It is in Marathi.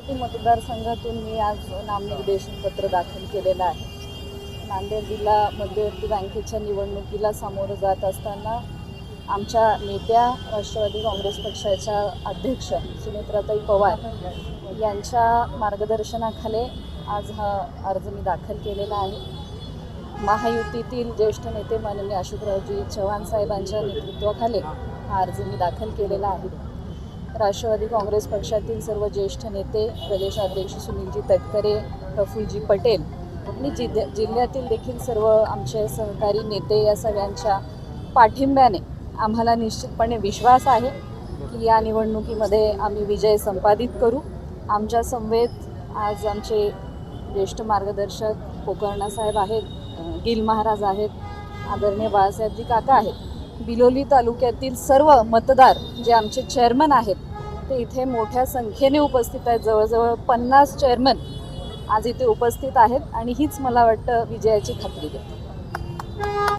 बारामती मतदारसंघातून मी आज नामनिर्देशन पत्र दाखल केलेलं आहे. नांदेड जिल्हा मध्यवर्ती बँकेच्या निवडणुकीला सामोरं जात असताना आमच्या नेत्या राष्ट्रवादी काँग्रेस पक्षाच्या अध्यक्ष सुनेत्राताई पवार यांच्या मार्गदर्शनाखाली आज हा अर्ज मी दाखल केलेला आहे. महायुतीतील ज्येष्ठ नेते माननीय अशोकरावजी चव्हाण साहेबांच्या नेतृत्वाखाली हा अर्ज मी दाखल केलेला आहे. राष्ट्रवादी काँग्रेस पक्षातील सर्व ज्येष्ठ नेते, प्रदेशाध्यक्ष सुनीलजी तटकरे, प्रफुल्लजी पटेल आणि जिल्ह्यातील देखील सर्व आमचे सहकारी नेते या सगळ्यांच्या पाठिंब्याने आम्हाला निश्चितपणे विश्वास आहे की या निवडणुकीमध्ये आम्ही विजय संपादित करू. आमच्या समवेत आज आमचे ज्येष्ठ मार्गदर्शक पोकर्णा साहेब आहेत, गिल महाराज आहेत, आदरणीय बाळासाहेबजी काका आहेत. बिलोली तालुक्यातील सर्व मतदार जे आमचे चेअरमन आहेत ते इथे मोठ्या संख्येने उपस्थित आहेत. जवळजवळ 50 चेअरमन आज इथे उपस्थित आहेत आणि हीच मला वाटतं विजयाची खात्री देते.